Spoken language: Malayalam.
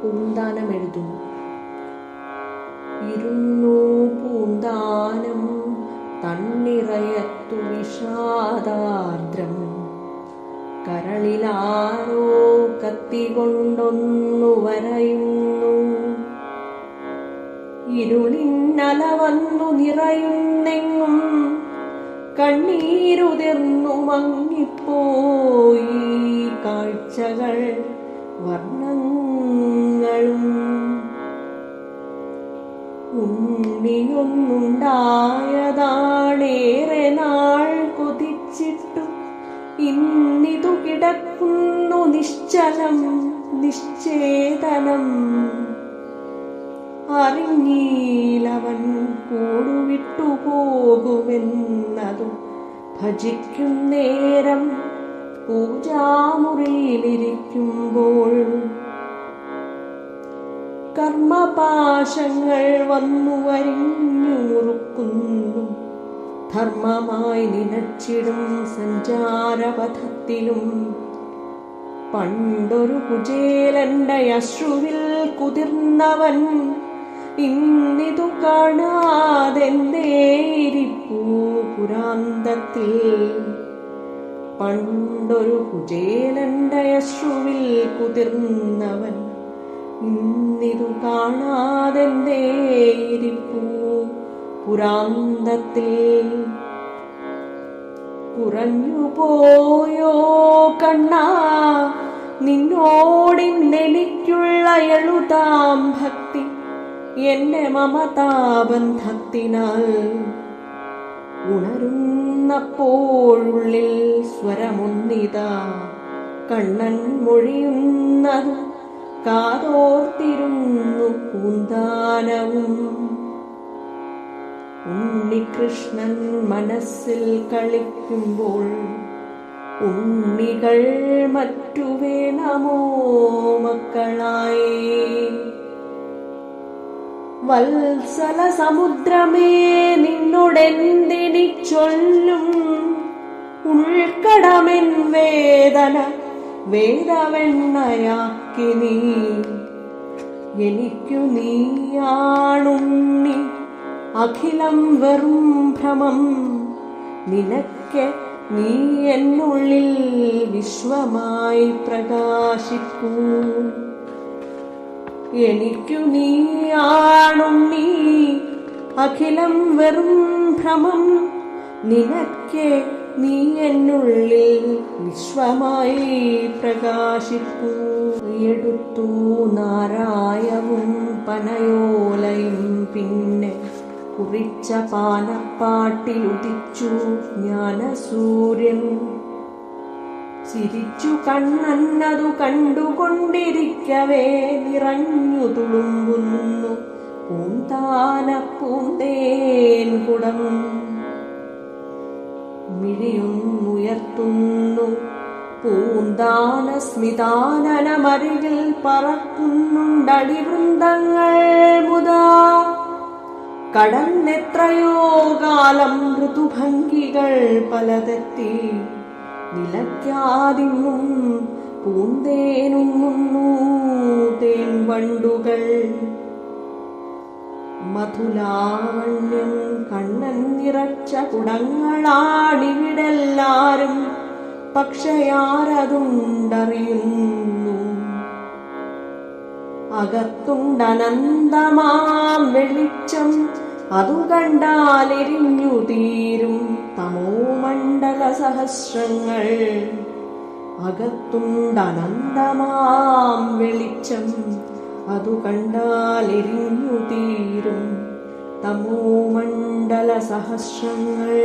പൂന്താനം എഴുതുന്നു. ഇരുന്നു പൂന്താനം തന്നിറയത്തു വിഷാദാർദ്രം, കരളിലാരോ കത്തികൊണ്ടൊന്നു വരയുന്നു. ഇരുളിന്നല വന്നു നിറയുന്നെങ്ങും കണ്ണീരുതിർന്നു മങ്ങിപ്പോയി കാഴ്ചകൾ വർണ്ണങ്ങളും. ഉണ്ണിയൊന്നുണ്ടായതാണേറെ നാൾ കൊതിച്ചിട്ടു, ഇന്നിതു കിടക്കുന്നു നിശ്ചലം നിശ്ചേതനം. അറിഞ്ഞീലവൻ കൂടുവിട്ടു പോകുമെന്നതു ഭജിക്കും നേരം പൂജാമുറിയിലിരിക്കുമ്പോൾ. കർമ്മപാശങ്ങൾ വന്നു വരിഞ്ഞു മുറുക്കുന്നു, ധർമ്മമായി നിനച്ചിടും സഞ്ചാരപഥത്തിലും. പണ്ടൊരു കുചേലന്റെ അശ്രുവിൽ കുതിർന്നവൻ ഇന്നിതു കാണാതെന്തേരിപ്പൂ പുരാന്തത്തിൽ. പണ്ടൊരു കുചേലന്റെ അശ്രുവിൽ കുതിർന്നവൻ ഇന്നിതു കാണാതെന്തേരിപ്പൂ പുരാന്തത്തിൽ. കുറഞ്ഞുപോയോ കണ്ണാ നിന്നോടിന്നെനിക്കുള്ള എഴുതാം ഭക്തി, എന്റെ മമതാബന്ധത്തിനാൽ. ഉണരുന്നപ്പോഴുള്ളിൽ സ്വരമൊന്നിതാ കണ്ണൻ മൊഴിയുന്നത്, കാതോർത്തിരുന്നു പൂന്താനവും. ഉണ്ണികൃഷ്ണൻ മനസ്സിൽ കളിക്കുമ്പോൾ ഉണ്ണികൾ മറ്റു വേണമോ മക്കളായി. വത്സല സമുദ്രമേ നിന്നോടെന്തിനി ചൊല്ലും, ഉൾക്കടമെൻ വേദന വേദവെണ്ണയാക്കി നീ. എനിക്കു നീയാണുണ്ണി അഖിലം വെറും ഭ്രമം, നിനക്ക് നീ എന്നുള്ളിൽ വിശ്വമായി പ്രകാശിക്കൂ. എനിക്കു നീയാണുണ്ണി അഖിലം വെറും ഭ്രമം, നിനക്ക് നീ എന്നുള്ളിൽ വിശ്വമായി പ്രകാശിക്കൂ. എടുത്തു നാരായവും പനയോലയും പിന്നെ കുറിച്ച പാനപ്പാട്ടിലുദിച്ചു ജ്ഞാനസൂര്യൻ. ചിരിച്ചു കണ്ണന്നതു കണ്ടുകൊണ്ടിരിക്കവേ നിറഞ്ഞു തുളുമ്പുന്നു പൂന്താന പൂന്തേൻ കുടം. മിഴിയൊന്നുയർത്തുന്നു പൂന്താന സ്മിതാനനമരികിൽ പറക്കുന്നുണ്ടടിവൃന്ദങ്ങൾ മുതാ. കടന്നെത്രയോ കാലം ഋതുഭംഗികൾ പലതെത്തി, നിലയ്ക്കാതിന്നും പൂന്തേനുണ്ണുന്നു തേൻവണ്ടുകൾ. മധുലാവണ്യം കണ്ണൻ നിറച്ച കുടങ്ങളാണിവിടെല്ലാരും, പക്ഷെ ആരതുണ്ടറിയുന്നു. അകത്തുണ്ടനന്തമാം വെളിച്ചം, അതു കണ്ടാലെരിഞ്ഞു തീരും തമോമണ്ഡല സഹസ്രങ്ങൾ. അകത്തുണ്ടനന്തമാം വെളിച്ചം, അതു കണ്ടാലെരിഞ്ഞു തീരും തമോമണ്ഡല സഹസ്രങ്ങൾ.